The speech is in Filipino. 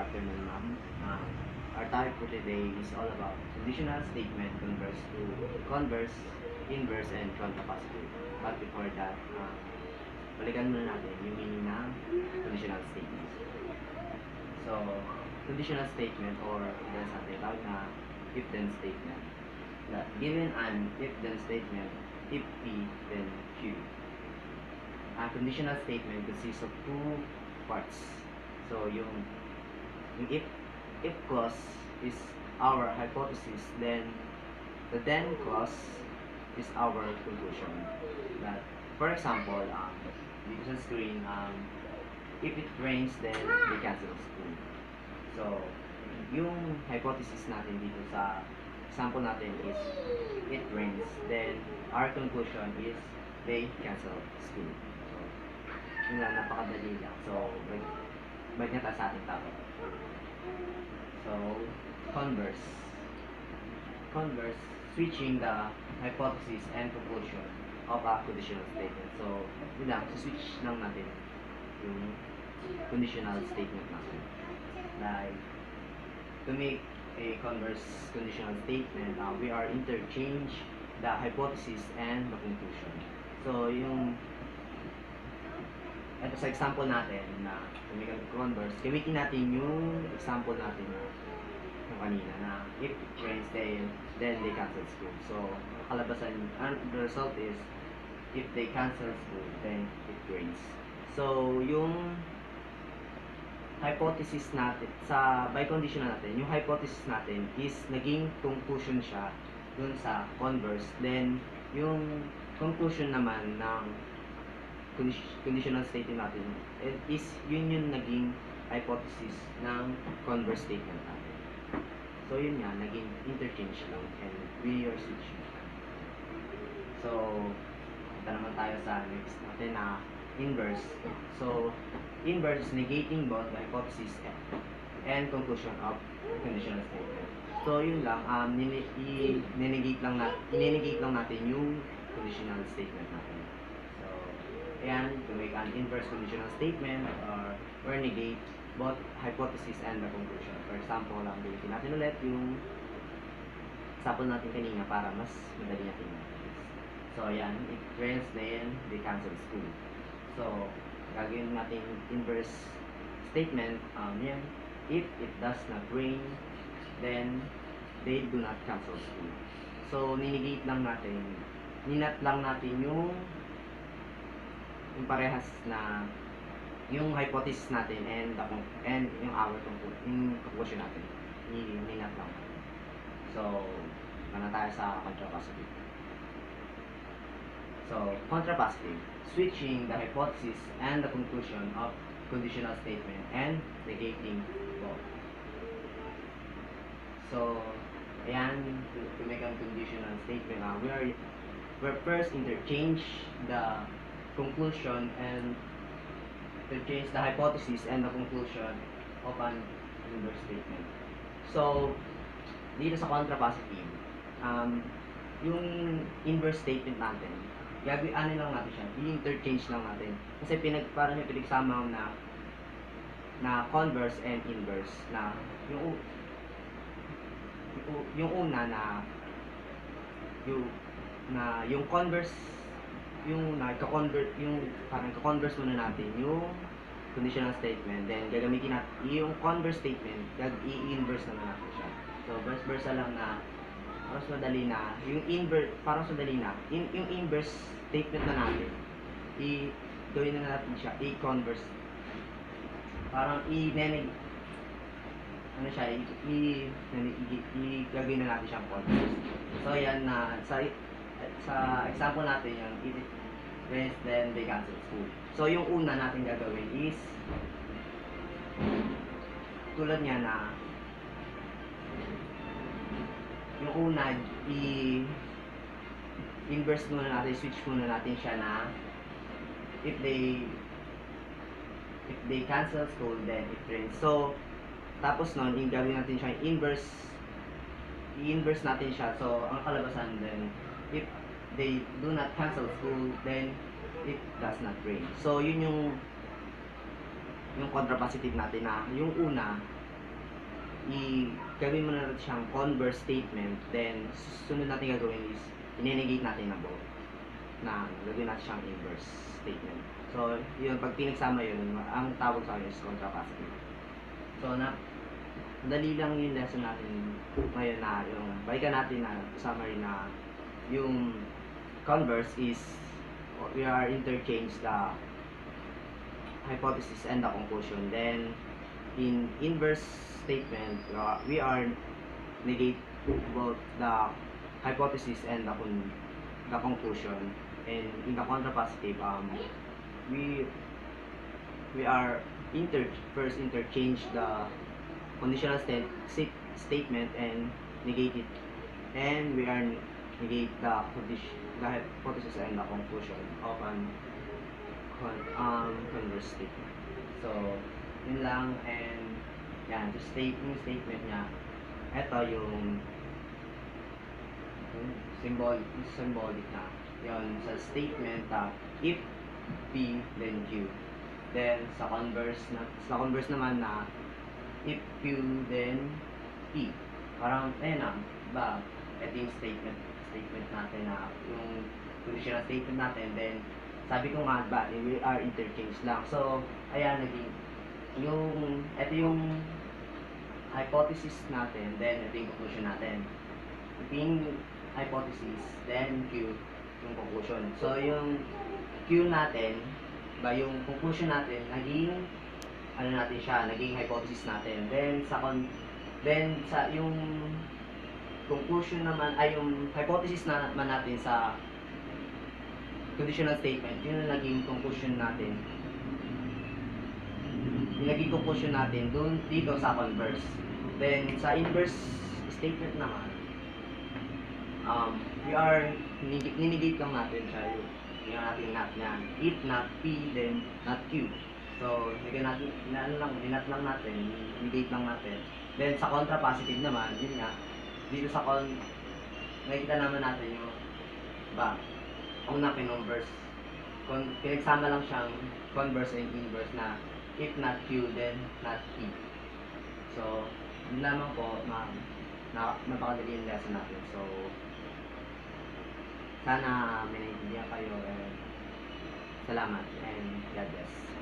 afternoon, ma'am. Our topic for today is all about conditional statement, converse, inverse, and contrapositive. But before that, balikan muna natin yung meaning ng conditional statement. So, conditional statement or ilan sa tinatawag na if-then statement. That given an if-then statement, if P, then Q. A conditional statement consists of two parts. So, yung if clause is our hypothesis, then the then clause is our conclusion. That, for example, dito sa screen, if it rains, then they cancel school. So, yung hypothesis natin dito sa example natin is it rains, then our conclusion is they cancel school. So, yun lang, napakadali lang. So, balik na tayo sa ating topic. So, converse, switching the hypothesis and conclusion of a conditional statement. So, yun lang, switch lang natin yung conditional statement natin. Like, to make a converse conditional statement, we are interchange the hypothesis and the conclusion. So, ito sa example natin na to make a converse, gamitin natin yung example natin na yung kanina na if it rains, then they cancel school. So, kalabasan, the result is if they cancel school, then it rains. So, yung hypothesis natin, by condition natin, yung hypothesis natin is naging conclusion siya dun sa converse. Then, yung conclusion naman ng conditional statement natin is yun yung naging hypothesis ng converse statement natin. So, yun nga, naging interchange lang and we are switching. So, punta naman tayo sa next natin na inverse. So, inverse is negating both the hypothesis and conclusion of conditional statement. So, yun lang, i-negate lang natin yung conditional statement natin. So, ayan, to make an inverse conditional statement or negate both hypothesis and the conclusion. For example, ulitin natin ulit yung example natin kanina para mas madali natin. So, ayan, it rains, then they cancel school. So, gagawin natin inverse statement, yan, if it does not rain, then they do not cancel school. So, ninegate lang natin, ninat lang natin yung parehas na yung hypothesis natin and yung conclusion natin. Ninat lang. So, mana tayo sa contrapositive. So, contrapositive, switching the hypothesis and the conclusion of conditional statement and negating both. So, ayan, to make a conditional statement, we're first interchange the conclusion and interchange the hypothesis and the conclusion of an inverse statement. So, dito sa contrapositive, yung inverse statement natin, ano lang natin siya, i-interchange lang natin. Kasi parang yung pinagsama na converse and inverse na yung una na yung converse, yung parang ka-converse muna natin yung conditional statement, then gagamitin natin yung converse statement, i-inverse naman natin siya. So, vice versa lang na mas madali na, yung inverse, parang madali na, yung inverse statement na natin, gawin na natin siya, i-converse, parang gagawin na natin siyang converse. So, yan na, sa example natin yung if it rains, then they cancel school. So, yung una natin gagawin is, tulad niya na, yung una, inverse muna natin, switch muna natin siya na if they cancel school, then it rains. So, tapos nun, gawin natin siya i-inverse natin siya. So, ang kalabasan then, if they do not cancel school, then it does not rain. So, yun yung contrapositive natin na yung una, gawin mo na siyang converse statement, then sunod natin gagawin is i-negate natin na both na gagawin natin siyang inverse statement. So, yun, pag pinagsama yun, ang tawag sa akin is contrapositive. So, madali lang yung lesson natin ngayon na yung balikan natin na summary na yung converse is we are interchange the hypothesis and the conclusion. Then, in inverse statement, we are negate both the hypothesis and the conclusion. And in the contrapositive, we are first interchange the conditional statement and negate it, and we are negate the hypothesis and the conclusion of an converse statement. So, yun lang, and yan, yung statement niya, eto yung symbolic na, yun, sa statement if P, then Q. Then, sa converse naman na, if Q, then P. Parang, ayun na, ba, ito yung statement natin na, yung conditional statement natin, then, sabi ko nga ba, we are interchange lang. So, ayan, ito yung hypothesis natin, then ito yung conclusion natin. Ito yung hypothesis, then Q, yung conclusion. So, yung Q natin, yung conclusion natin, naging, naging hypothesis natin. Then, yung conclusion naman, yung hypothesis naman natin sa conditional statement, yun ang naging conclusion natin. Yung naging conclusion natin dito sa converse. Then, sa inverse statement naman, we are ninegate lang natin siya. Yung natin not niya. If not P, then not Q. So, ninat lang natin, negate lang natin. Then, sa contrapositive naman, yun nga, dito sa nakikita naman natin yung una converse. Pinagsama lang siyang converse and inverse na if not Q, then not P. So, yun lamang po, napakadali yung lesson natin. So, sana may naiintindihan kayo, and salamat, and God bless.